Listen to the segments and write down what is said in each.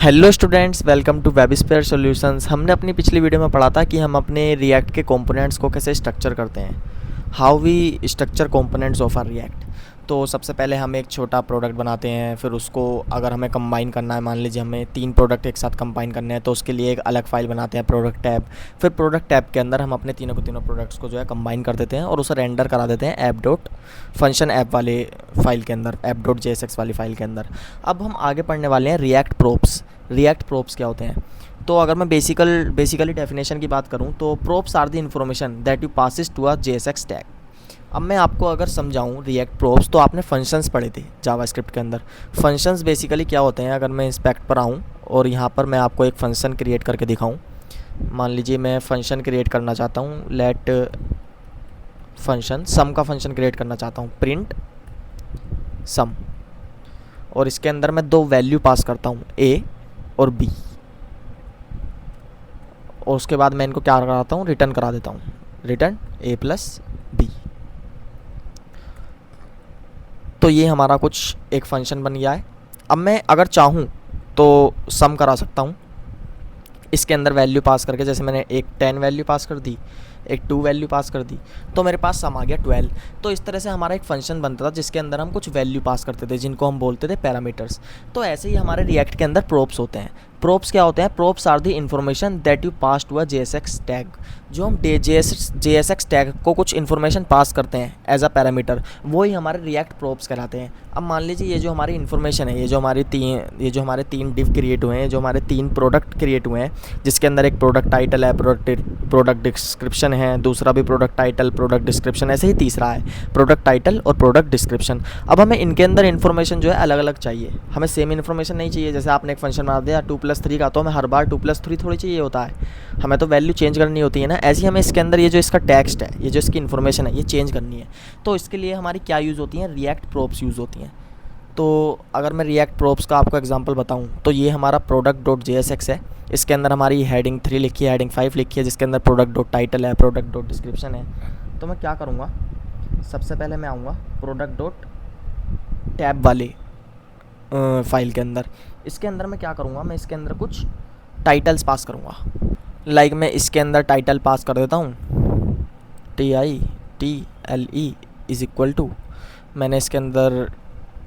Hello students, welcome to WebSphere solutions. हमने अपनी पिछली वीडियो में पढ़ा था कि हम अपने रिएक्ट के कंपोनेंट्स को कैसे स्ट्रक्चर करते हैं, how we structure components of our React. तो सबसे पहले हम एक छोटा प्रोडक्ट बनाते हैं, फिर उसको अगर हमें कंबाइन करना है, मान लीजिए हमें 3 प्रोडक्ट एक साथ कंबाइन करने हैं, तो उसके लिए एक अलग फाइल बनाते हैं, प्रोडक्ट टैब। फिर प्रोडक्ट टैब के अंदर हम अपने तीनों प्रोडक्ट्स को जो है कंबाइन कर देते हैं और उसे रेंडर करा देते हैं ऐप डॉट फंक्शन ऐप वाले फाइल के अंदर, ऐप डॉट JSX वाली फाइल के अंदर। अब हम आगे पढ़ने वाले हैं रिएक्ट प्रोप्स। रिएक्ट प्रोप्स क्या होते हैं? तो अगर मैं बेसिकली डेफिनेशन की बात करूं तो props are the information that you passes to a JSX tag. अब मैं आपको अगर समझाऊं रिएक्ट प्रोप्स, तो आपने फंक्शंस पढ़े थे जावास्क्रिप्ट के अंदर। फंक्शंस बेसिकली क्या होते हैं? अगर मैं इंस्पेक्ट पर आऊँ और यहाँ पर मैं आपको एक फंक्शन क्रिएट करके दिखाऊँ, मान लीजिए मैं फंक्शन क्रिएट करना चाहता हूँ, लेट फंक्शन सम का फंक्शन क्रिएट करना चाहता हूँ, प्रिंट सम, और इसके अंदर मैं 2 वैल्यू पास करता हूँ, ए और बी, और उसके बाद मैं इनको क्या कराता हूँ, रिटर्न करा देता हूँ, रिटर्न ए प्लस बी। तो ये हमारा कुछ एक फंक्शन बन गया है। अब मैं अगर चाहूँ तो सम करा सकता हूँ इसके अंदर वैल्यू पास करके, जैसे मैंने एक 10 वैल्यू पास कर दी, एक 2 वैल्यू पास कर दी, तो मेरे पास सम आ गया 12। तो इस तरह से हमारा एक फंक्शन बनता था जिसके अंदर हम कुछ वैल्यू पास करते थे, जिनको हम बोलते थे पैरामीटर्स। तो ऐसे ही हमारे रिएक्ट के अंदर प्रोप्स होते हैं। प्रोप्स क्या होते हैं? Props are the information that you pass to a JSX tag. जो हम JSX टैग को कुछ इन्फॉर्मेशन पास करते हैं एज अ पैरामीटर, वही हमारे रिएक्ट प्रोप्स कहलाते हैं। अब मान लीजिए ये जो हमारी इन्फॉर्मेशन है, ये जो हमारे तीन डिव क्रिएट हुए हैं, जो हमारे 3 प्रोडक्ट क्रिएट हुए हैं, जिसके अंदर एक प्रोडक्ट टाइटल है, प्रोडक्ट डिस्क्रिप्शन है, दूसरा भी प्रोडक्ट टाइटल प्रोडक्ट डिस्क्रिप्शन, ऐसे ही तीसरा है प्रोडक्ट टाइटल और प्रोडक्ट डिस्क्रिप्शन। अब हमें इनके अंदर इन्फॉर्मेशन जो है अलग अलग चाहिए, हमें सेम इन्फॉर्मेशन नहीं चाहिए। जैसे आपने एक फंक्शन बना दिया 2+3 का, तो हमें हर बार 2+3 थोड़ी चाहिए होता है, हमें तो वैल्यू चेंज करनी होती है ना। ऐसे ही हमें इसके अंदर ये जो इसका टेक्स्ट है, ये जो इसकी इन्फॉर्मेशन है, ये चेंज करनी है। तो इसके लिए हमारी क्या यूज़ होती हैं? रिएक्ट प्रोप्स यूज़ होती हैं। तो अगर मैं रिएक्ट प्रोप्स का आपको एग्जांपल बताऊं, तो ये हमारा प्रोडक्ट डॉट JSX है। इसके अंदर हमारी हेडिंग 3 लिखी है, हेडिंग 5 लिखी है, जिसके अंदर प्रोडक्ट डॉट टाइटल है, प्रोडक्ट डॉट डिस्क्रिप्शन है। तो मैं क्या करूँगा, सबसे पहले मैं आऊँगा प्रोडक्ट डॉट टैब वाले फाइल के अंदर। इसके अंदर मैं क्या करूँगा, मैं इसके अंदर कुछ टाइटल्स पास करूँगा। लाइक मैं इसके अंदर टाइटल पास कर देता हूँ, TITLE इज़ इक्वल टू, मैंने इसके अंदर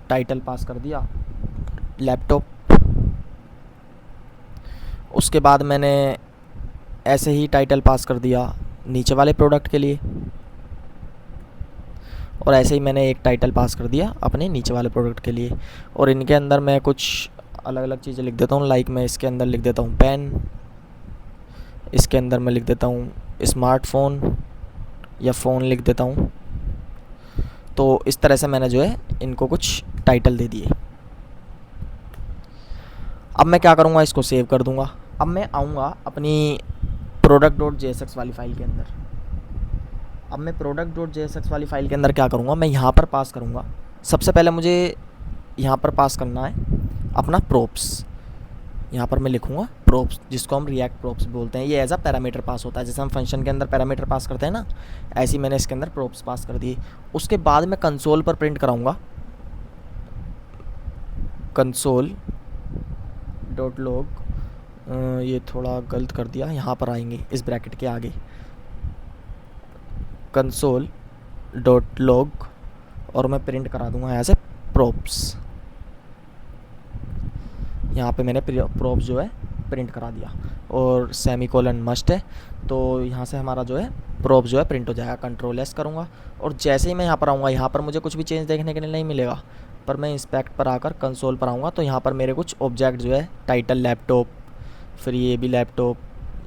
टाइटल पास कर दिया लैपटॉप। उसके बाद मैंने ऐसे ही टाइटल पास कर दिया नीचे वाले प्रोडक्ट के लिए, और ऐसे ही मैंने एक टाइटल पास कर दिया अपने नीचे वाले प्रोडक्ट के लिए। और इनके अंदर मैं कुछ अलग अलग चीज़ें लिख देता हूँ, लाइक मैं इसके अंदर लिख देता हूँ पेन, इसके अंदर मैं लिख देता हूँ स्मार्टफोन या फ़ोन लिख देता हूँ। तो इस तरह से मैंने जो है इनको कुछ टाइटल दे दिए। अब मैं क्या करूँगा, इसको सेव कर दूँगा। अब मैं आऊँगा अपनी प्रोडक्ट डॉट JSX वाली फ़ाइल के अंदर। अब मैं प्रोडक्ट डॉट JSX वाली फ़ाइल के अंदर क्या करूँगा, मैं यहाँ पर पास करूँगा। सबसे पहले मुझे यहाँ पर पास करना है अपना प्रोप्स। यहाँ पर मैं लिखूँगा प्रोप्स, जिसको हम रिएक्ट प्रोप्स बोलते हैं। ये एज अ पैरामीटर पास होता है, जैसे हम फंक्शन के अंदर पैरामीटर पास करते हैं ना, ऐसे ही मैंने इसके अंदर प्रोप्स पास कर दिए। उसके बाद मैं कंसोल पर प्रिंट कराऊँगा, कंसोल डॉट लॉग, ये थोड़ा गलत कर दिया, यहाँ पर आएंगे इस ब्रैकेट के आगे, कंसोल डॉट लॉग, और मैं प्रिंट करा दूँगा एज ए प्रोप्स। यहाँ पे मैंने प्रोप्स जो है प्रिंट करा दिया, और सेमीकोलन मस्ट है, तो यहाँ से हमारा जो है प्रोप्स जो है प्रिंट हो जाएगा। कंट्रोल एस करूँगा, और जैसे ही मैं यहाँ पर आऊँगा, यहाँ पर मुझे कुछ भी चेंज देखने के लिए नहीं मिलेगा, पर मैं इंस्पेक्ट पर आकर कंसोल पर आऊँगा, तो यहाँ पर मेरे कुछ ऑब्जेक्ट जो है टाइटल लैपटॉप, फिर ये भी लैपटॉप,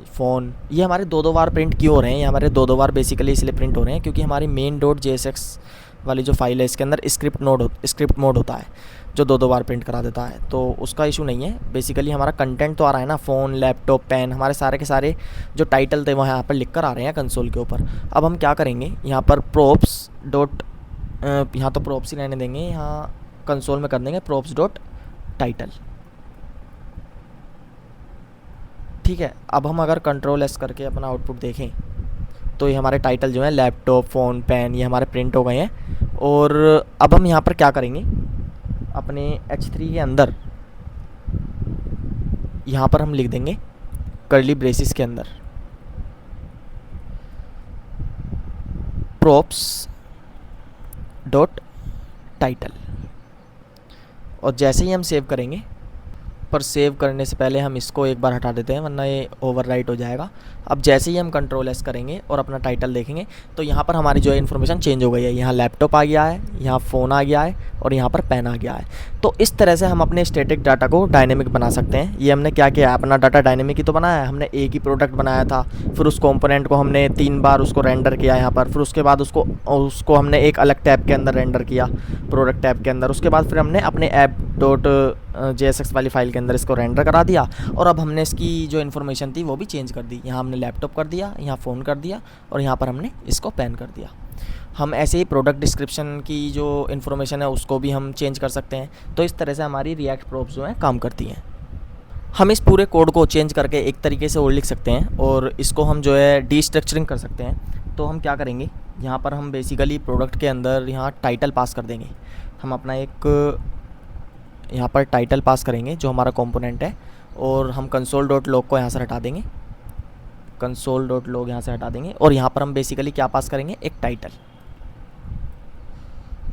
फ़ोन, ये हमारे 2-2 बार प्रिंट क्यों हो रहे हैं? ये हमारे 2-2 बार बेसिकली इसलिए प्रिंट हो रहे हैं क्योंकि हमारी मेन डॉट JSX वाली जो फाइल है, इसके अंदर स्क्रिप्ट मोड होता है जो 2-2 बार प्रिंट करा देता है। तो उसका इशू नहीं है, बेसिकली हमारा कंटेंट तो आ रहा है ना, फ़ोन लैपटॉप पेन, हमारे सारे के सारे जो टाइटल थे वह यहाँ पर लिख कर आ रहे हैं कंसोल के ऊपर। अब हम क्या करेंगे, यहाँ पर प्रोप्स डॉट, यहाँ तो प्रोप्स ही रहने देंगे, यहाँ कंसोल में कर देंगे प्रोप्स डॉट टाइटल। ठीक है। अब हम अगर कंट्रोल एस करके अपना आउटपुट देखें, तो ये हमारे टाइटल जो है लैपटॉप फ़ोन पेन, ये हमारे प्रिंट हो गए हैं। और अब हम यहाँ पर क्या करेंगे, अपने H3 के अंदर यहाँ पर हम लिख देंगे कर्ली ब्रेसिस के अंदर props डॉट टाइटल, और जैसे ही हम सेव करेंगे, पर सेव करने से पहले हम इसको एक बार हटा देते हैं वरना ये ओवरराइट हो जाएगा। अब जैसे ही हम कंट्रोल एस करेंगे और अपना टाइटल देखेंगे तो यहाँ पर हमारी जो है इन्फॉर्मेशन चेंज हो गई है। यहाँ लैपटॉप आ गया है, यहाँ फ़ोन आ गया है और यहाँ पर पेन आ गया है। तो इस तरह से हम अपने स्टैटिक डाटा को डायनेमिक बना सकते हैं। ये हमने क्या किया है, अपना डाटा डायनेमिक ही तो बनाया है। हमने एक ही प्रोडक्ट बनाया था, फिर उस कंपोनेंट को हमने 3 बार उसको रेंडर किया यहाँ पर, फिर उसके बाद उसको हमने एक अलग टैब के अंदर रेंडर किया, प्रोडक्ट टैब के अंदर। उसके बाद फिर हमने अपने ऐप डॉट JSX वाली फाइल के अंदर इसको रेंडर करा दिया, और अब हमने इसकी जो इन्फॉर्मेशन थी वो भी चेंज कर दी। यहाँ हमने लैपटॉप कर दिया, यहाँ फ़ोन कर दिया और यहाँ पर हमने इसको पेन कर दिया। हम ऐसे ही प्रोडक्ट डिस्क्रिप्शन की जो इन्फॉर्मेशन है उसको भी हम चेंज कर सकते हैं। तो इस तरह से हमारी रिएक्ट प्रोप्स जो हैं काम करती हैं। हम इस पूरे कोड को चेंज करके एक तरीके से और लिख सकते हैं, और इसको हम जो है डीस्ट्रक्चरिंग कर सकते हैं। तो हम क्या करेंगे, यहाँ पर हम बेसिकली प्रोडक्ट के अंदर यहाँ टाइटल पास कर देंगे। हम अपना एक यहाँ पर टाइटल पास करेंगे जो हमारा कंपोनेंट है, और हम कंसोल डॉट लॉग को यहाँ से हटा देंगे, कंसोल डॉट लॉग यहाँ से हटा देंगे, और यहाँ पर हम बेसिकली क्या पास करेंगे, एक टाइटल।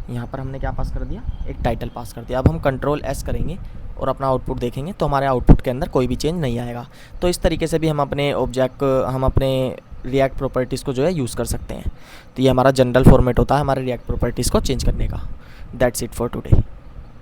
यहाँ पर हमने क्या पास कर दिया, एक टाइटल पास कर दिया। अब हम कंट्रोल एस करेंगे और अपना आउटपुट देखेंगे तो हमारे आउटपुट के अंदर कोई भी चेंज नहीं आएगा। तो इस तरीके से भी हम अपने हम अपने रिएक्ट प्रॉपर्टीज़ को जो है यूज़ कर सकते हैं। तो ये हमारा जनरल फॉर्मेट होता है हमारे रिएक्ट प्रॉपर्टीज़ को चेंज करने का। That's it for today.